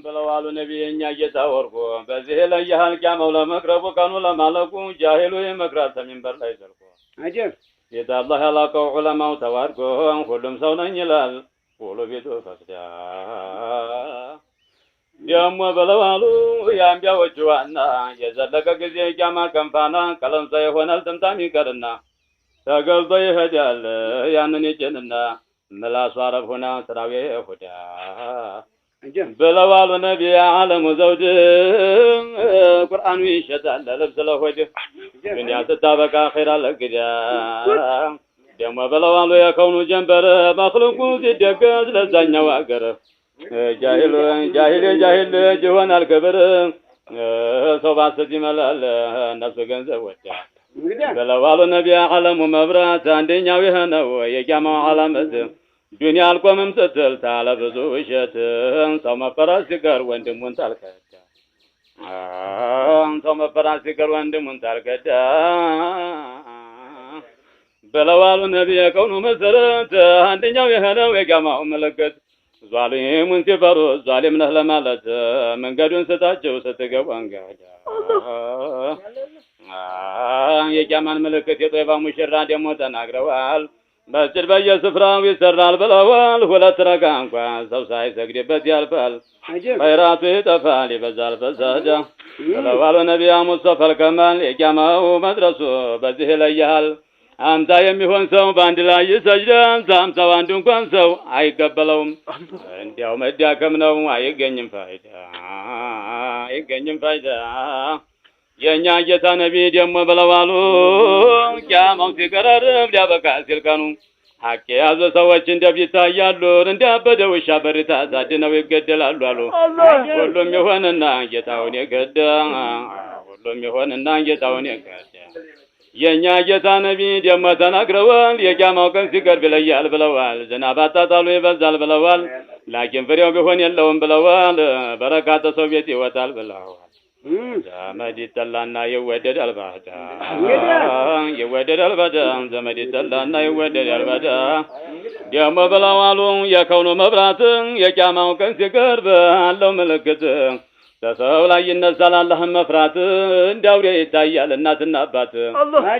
ብለዋሉ ነቢየኛ ጌታ ወርቁ በዚህ ላይ ያህል ቂያማው ለመቅረቡ ቀኑ ለማለቁ ጃሂሉ ይመክራል ተሚንበር ላይ ዘልቆ አጀብ ጌታ አላህ ያላቀው ዑለማው ተዋርጎ ሁሉም ሰው ነኝ ይላል ሁሉ ቤቱ ፈስዳ ደሞ ብለዋሉ የአንቢያዎቹ ዋና የዘለቀ ጊዜ ቂያማ ቀንፋና ቀለም ሳይሆናል ጥምጣም ይቀርና ተገልጦ ይሄዳል ያንን ይጭንና ምላሱ አረብ ሆና ስራው ይሁዳ ብለዋሉ ነቢይ ዓለሙ ዘውድ ቁርአኑ ይሸጣል ለልብስ ለሆድ ዱንያ ስታበቃ ኸይር አለግዳ ደሞ ብለዋሉ የከውኑ ጀንበር መክሉቁ ሲደገዝ ለዛኛው አገር ጃሂል ልጅ ይሆናል ክብር ሰው ባሰት ይመላል ነፍሱ ገንዘብ ወዳ ብለዋሉ ነቢይ ዓለሙ መብራት አንደኛው ይሄ ነው የቂያማው ዓላመት ዱንያ አልቆምም ስትል ታለ ብዙ ውሸት ሰው መፈራት ሲቀር ወንድሙን ታልከዳ ሰው መፈራት ሲቀር ወንድሙን ታልከዳ ብለዋሉ ነቢይ የከውኑ መሰረት አንደኛው ይሄ ነው የቂያማው ምልክት ዛሊሙን ሲፈሩ ዛሊም ነህ ለማለት መንገዱን ስታቸው ስትገቡ አንጋዳ የቂያማን ምልክት የጦይባ ሙሽራ ደግሞ ተናግረዋል መስጂድ በየስፍራው ይሰራል ብለዋል ሁለት ረካ እንኳን ሰው ሳይሰግድበት ያልፋል ኸይራቱ ይጠፋል ይበዛል ፈሳዳ ብለዋል ነቢያ ሙስጠፋ ከማል የቂያማው መድረሱ በዚህ ይለያል አምሳ የሚሆን ሰው በአንድ ላይ ይሰጅዳል አምሳው አንዱ እንኳን ሰው አይቀበለውም እንዲያው መዳከም ነው አይገኝም ፋይዳ የኛ ጌታ ነቢይ ደግሞ ብለዋሉ ቂያማው ሲቀረብ ሊያበቃ ሲል ቀኑ ሐቅ የያዙ ሰዎች እንደቢታያሉ እንዳበደ ውሻ በሪታ ሳድነው ይገደላሉ አሉ ሁሉም ይሆንና ጌታውን ይገዳ የኛ ጌታ ነቢይ ደግሞ ተናግረዋል የቂያማው ቀን ሲቀርብ ይለያል ብለዋል ዝናብ አጣጣሉ ይበዛል ብለዋል ላኪን ፍሬው ቢሆን የለውም ብለዋል በረካተ ሰው ቤት ይወጣል ብለዋል ዘመድ ይጠላና ይወደዳል ባዳ ዘመድ ይጠላና ይወደዳል ባዳ ደግሞ ብለዋሉ የከውኑ መብራት የቂያማው ቀን ሲቀርብ አለው ምልክት ተሰው ላይ ይነሳል አላህን መፍራት እንዳውሬ ይታያል እናትና አባት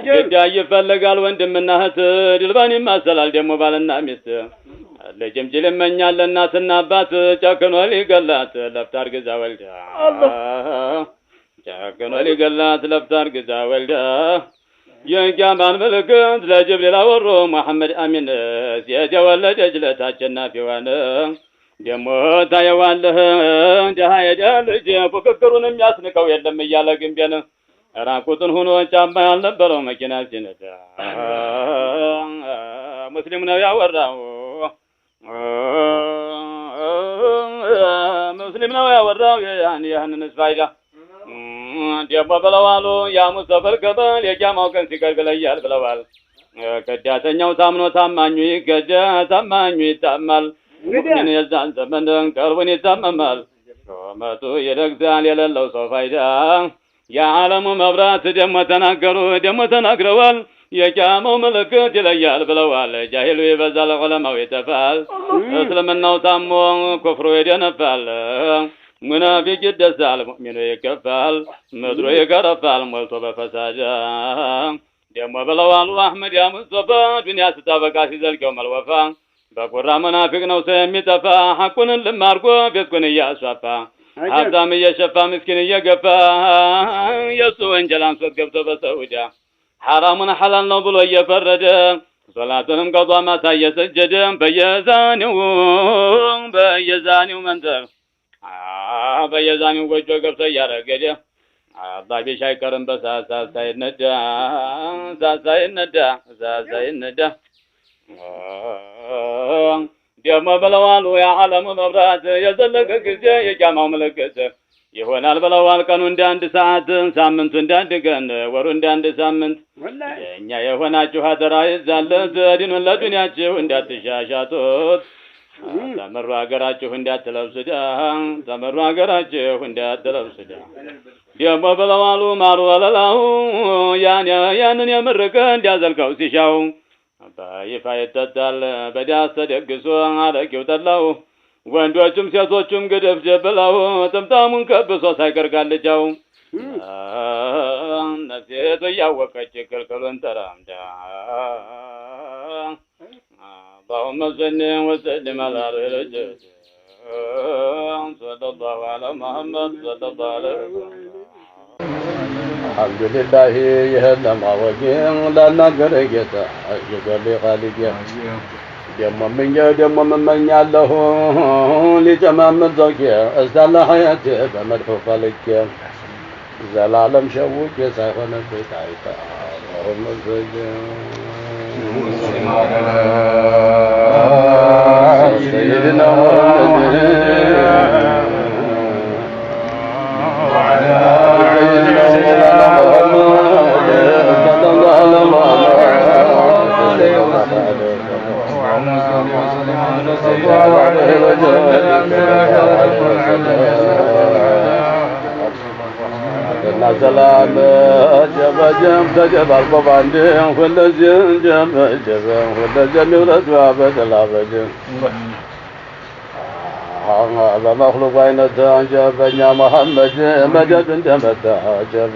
ግዳይ ይፈልጋል ወንድምና እህት ድልባን ይማሰላል ደግሞ ባልና ሚስት ልጅም ጅል ይመኛል እናትና አባት ጨክኖ ሊገላት ለፍታ አርግዛ ወልዳ የቂያማን ምልክት ለጅብሪል አወሩ መሐመድ አሚን ሴት የወለደች ዕለት አሸናፊዋን ደሞ ታየዋለህ ደሃ ልጅ ፉክክሩን የሚያስንቀው የለም እያለ ግንቤን ራቁትን ሆኖ ጫማ ያልነበረው መኪና ሲነዳ ሙስሊም ነው ያወራው ያንን ፋይዳ ደሞ ብለዋሉ ያ ሙስጠፋ ከበል የቂያማው ቀን ሲቀርብ ይለያል ብለዋል ከዳተኛው ታምኖ ታማኙ ይገዳ ታማኙ ይታማል ሙእሚን የዛን ዘመን ቀልቡን ይታመማል ሾመቱ ይረግዛል የሌለው ሰው ፋይዳ የዓለሙ መብራት ደሞ ተናግረዋል የቂያማው ምልክት ይለያል ብለዋል ጃሂሉ ይበዛል ዑለማው ይጠፋል እስልምናው ታሞ ኩፍሩ ይደነፋል ሙናፊቅ ይደሳል ሙእሚኑ ይከፋል ምድሩ ይገረፋል ሞልቶ በፈሳዳ ደሞ ብለዋሉ አህመድ ያ ሙስጠፋ ዱንያ ስታበቃ ሲዘልቀው መልወፋ በቁራ መናፊቅ ነው ሰው የሚጠፋ ሐቁን ልማርጎ ፌስኩን እያስፋፋ ሀብታም እየሸፋ ምስኪን እየገፋ የሱ ወንጀል አንሶት ገብቶ በሰውዳ ሐራሙን ሐላል ነው ብሎ እየፈረደ ሶላቱንም ቀዷ ማታ እየሰጀደ በየዛኔው መንደር በየዛኔው ጎጆ ገብቶ እያረገደ አላህ ቢሻ አይቀርም በሳሳ ሳይነዳ ደሞ ብለዋሉ የዓለሙ መብራት የዘለቀ ጊዜ የቂያማው ምልክት ይሆናል ብለዋል ቀኑ እንደ አንድ ሰዓት ሳምንቱ እንደ አንድ ቀን ወሩ እንደ አንድ ሳምንት የኛ የሆናችሁ አደራ ይዛለት ዲኑን ለዱንያችሁ እንዳትሻሻቱት ተመሩ ሀገራችሁ እንዳትለብሱዳ ደሞ ብለዋሉ ማሩ ወለላሁ ያንን የምርቀ እንዲያዘልቀው ሲሻው በይፋ ይጠጣል በዳስ ተደግሶ አረቂው ጠላው ወንዶችም ሴቶችም ገደፍ ብለው ጥምጣሙን ከብሶ ሳይቀርቃልጃው ነፍሴቱ እያወቀች ክልክሉን ተራምዳ اللهم صل وسلم على رسول صلى الله على محمد صلى الله عليه وسلم الحمد لله يهلم وجين لا نقر جتا يقول خالد ደሞ መመኛለሁ ሊተማም ዘውቂያ እስታላ ሀያት በመድፎ ፈልቄ ዘላለም ሸውቄ ሳይሆን ፍታይታ ወመዘጀ سيدنا محمد وعلى سيدنا محمد صلى الله عليه وسلم سلام جب جب تجب القبان كل زين جب جب كل زين يرد وابد الابد بمخلوق بين جب يا محمد مدد دمت جب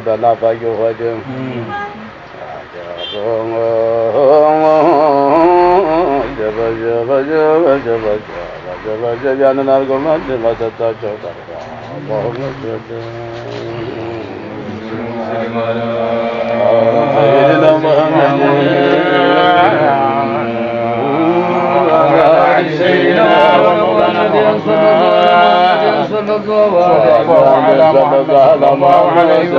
بنا فجوه جب جب جب جب جب جب يعني نرجو ما تتجاوز اللهم صل سيدنا محمد سيدنا ومولانا صلى الله عليه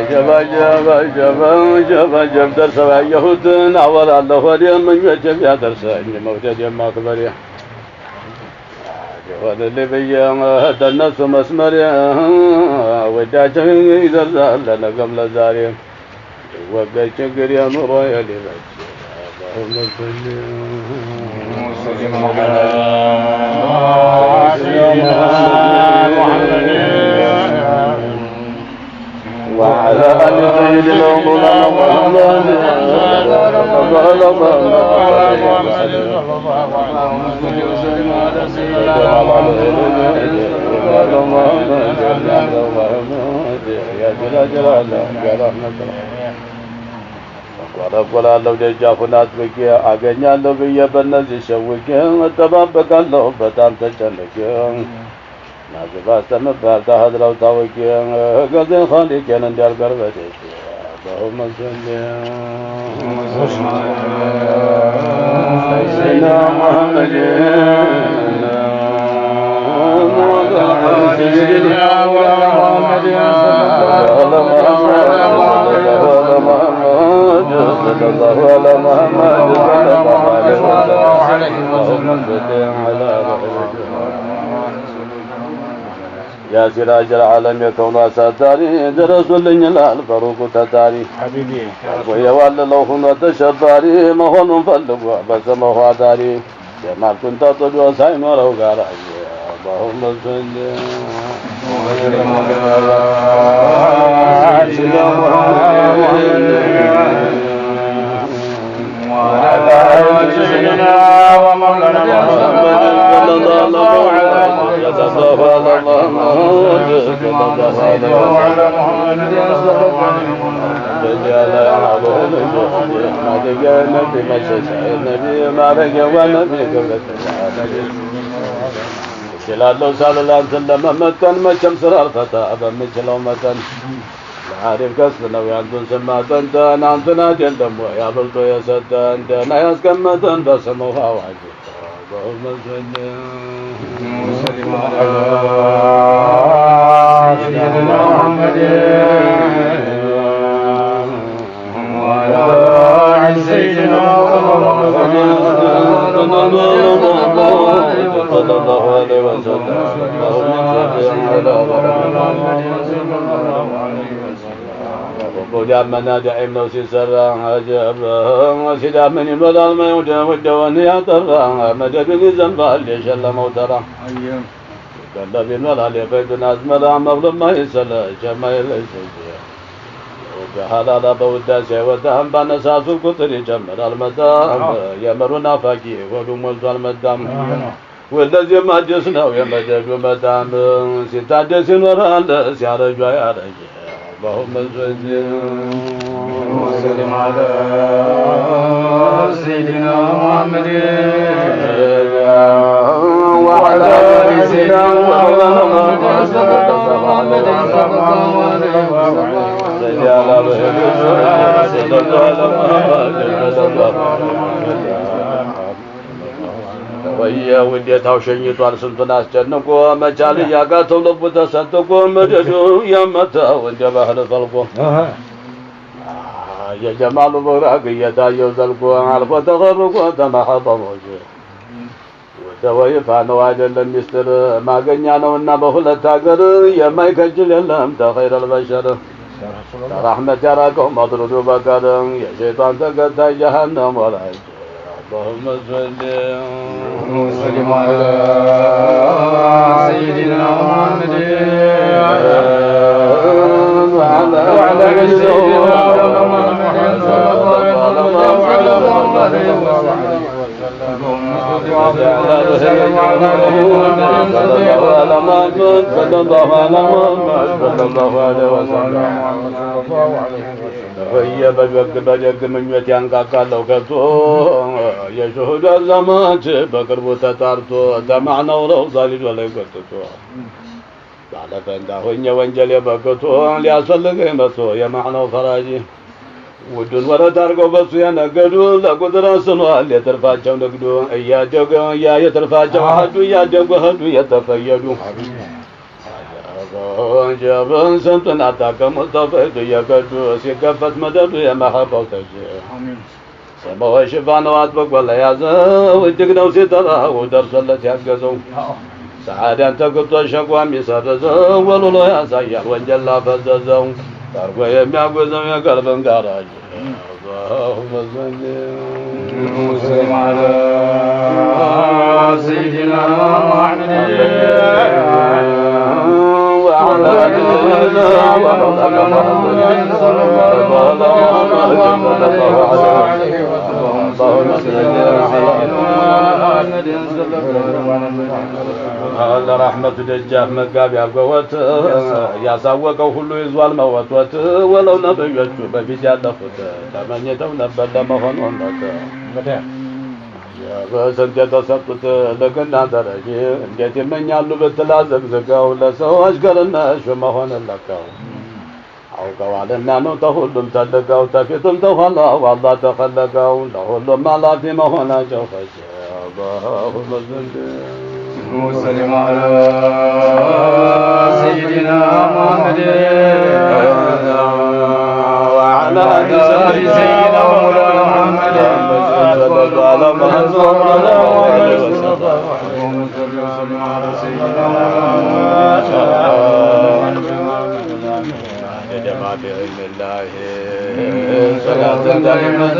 جب جب جب جب جب درس يهودن أول الله وليم من جب يا درس إني موجود يوم أكبر جواد اللي بيا الناس مسمر وداعي درس لنا قبل زاري وقت شكر يا نور يا لي اللهم صل وسلم على وعلى آل سيدنا مولانا محمد ወራቆላለሁ ደጃፉን አጥብቄ አገኛለሁ ብዬ በእነዚህ ሸውቄ እጠባበቃለሁ በጣም ተጨነቄ ናዝባ ተመባል ታህድራው ታወቂ ገዘን ኻሊቀን እንዲያልቀርበቴ اللهم صل سيدنا محمد سيدنا محمد صلى الله على محمد صلى الله عليه وسلم على يا سراج العالم يكون ساتاري درسوا لنا الفاروق تتاري حبيبي ويا والله هنا تشباري ما هون فلوا بس ما هو داري ما كنت تدعو سايم ولو قال اللهم صل وسلم وعلى سيدنا ومولانا محمد صلى الله عليه እችላለሁ ሳልል አንተን ለመመከን መቼም ስራ አልፈታ በምችለው መጠን ለአሪፍ ከስብ ነው ያንቱን ስም ማጠንጠን አንተን አይደለም ወይ አብልጦ የሰጠን ደህና ያስቀመጠን በስምህ አዋጅ اللهم صل وسلم على سيدنا محمد وعلى آل سيدنا محمد صلى الله عليه وسلم اللهم صل على محمد صلى الله عليه وسلم وقل يا من دعيم لو سيسرى عجب وسيدا من البلال ما يوجد ودوان يا ترى مددني زنبال يشل موترى قلب البلال يفيد ناس مدى مظلم ما يسلى شما يلسل በሐላላ በውዳሴ ወጣም ባነሳሱ ቁጥር ይጨምራል መጣም የመሩ ናፋቂ ሆዱ ሞልቷል መጣም ወለዚህም አዲስ ነው የመደዱ መጣም ሲታደስ ይኖራል ሲያረጁ ያረጀ اللهم صل وسلم على سيدنا محمد وعلى آل سيدنا محمد صلى الله عليه وسلم ويا وديتاو ሸኝቷል ስንቱን አስጨንቆ መቻል ያጋተው ልቡ ተሰጥቆ መደዱ ያመታው እንደ ባህር ፈልቆ የጀማሉ በራቅ እየታየው ዘልቆ አልፎ ተኸርቆ ተመሐጠሞች ወደወይፋ ነው አይደለም ሚስጥር ማገኛ ነውና በሁለት ሀገር የማይከጅል የለም ተኸይረል በሸር ረሕመት ያራቀው መጥሩዱ በቀር የሸይጣን ተከታይ ጀሃነም ወላጅ اللهم صل وسلم على سيدنا محمد وعلى آل سيدنا محمد صلى الله عليه በደግ ምኞት ያንቃቃለው ከቶ የሽሁዳ ዘማች በቅርቡ ተጣርቶ ተማዕናው ነው ዛሊዶ ላይ ቆጥቶ ባለፈንታ ሆኜ ወንጀል የበቅቶ ሊያስፈልገኝ መጥቶ የማዕናው ፈራጅ ውዱን ወረት አድርገው በሱ ያነገዱ ለቁጥር ስኗል የትርፋቸው ንግዱ እያደገ የትርፋቸው ሀዱ እያደጉ ሄዱ የተፈየዱ ጀብን ስንቱን አታከሙት ተፈይዱ እየቀዱ ሲከፈት መደዱ የመሐባው ተጅ ሰማዊ ሽፋነው አጥብቆ ለያዘው እጅግ ነው ሲጠራው ደርሶለት ያገዘው ሰዓዳን ተግቶ ሸቋም ይሰርዘው ወልሎ ያሳያል ወንጀል ላፈዘዘው ጠርጎ የሚያጎዘው የቀልብን ጋራጅ اللهم صل وسلم على سيدنا محمد وعلى آله محمد صلى الله عليه وسلم اللهم صل على رحمة دجاف مقاب ያርገወት ያሳወቀው ሁሉ ይዟል መወጥወት ወለው ነብዮቹ በፊት ያለፉት ተመኝተው ነበር ለመሆን ወንበት በስንት የተሰጡት ልቅና ደረጅ እንዴት ይመኛሉ ብትላ ዘግዝገው ለሰው አሽከርነት መሆን ለቀው አውቀዋልና ነው ተሁሉም ተልቀው ተፊትም ተኋላው አላህ ተኸለቀው ለሁሉም አላፊ መሆናቸው ፈጀ اللهم صل وسلم على سيدنا محمد وعلى آل سيدنا مولانا محمد صلى الله عليه وسلم اللهم صل وسلم على سيدنا جماعة علم الله صلاة دائمة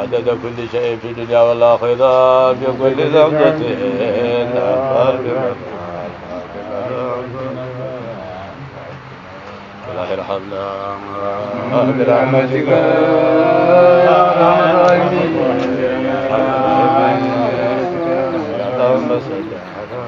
عدد كل شيء في الدنيا والآخرة في كل لحظة الله يرحمنا برحمتك يا اللهم صل على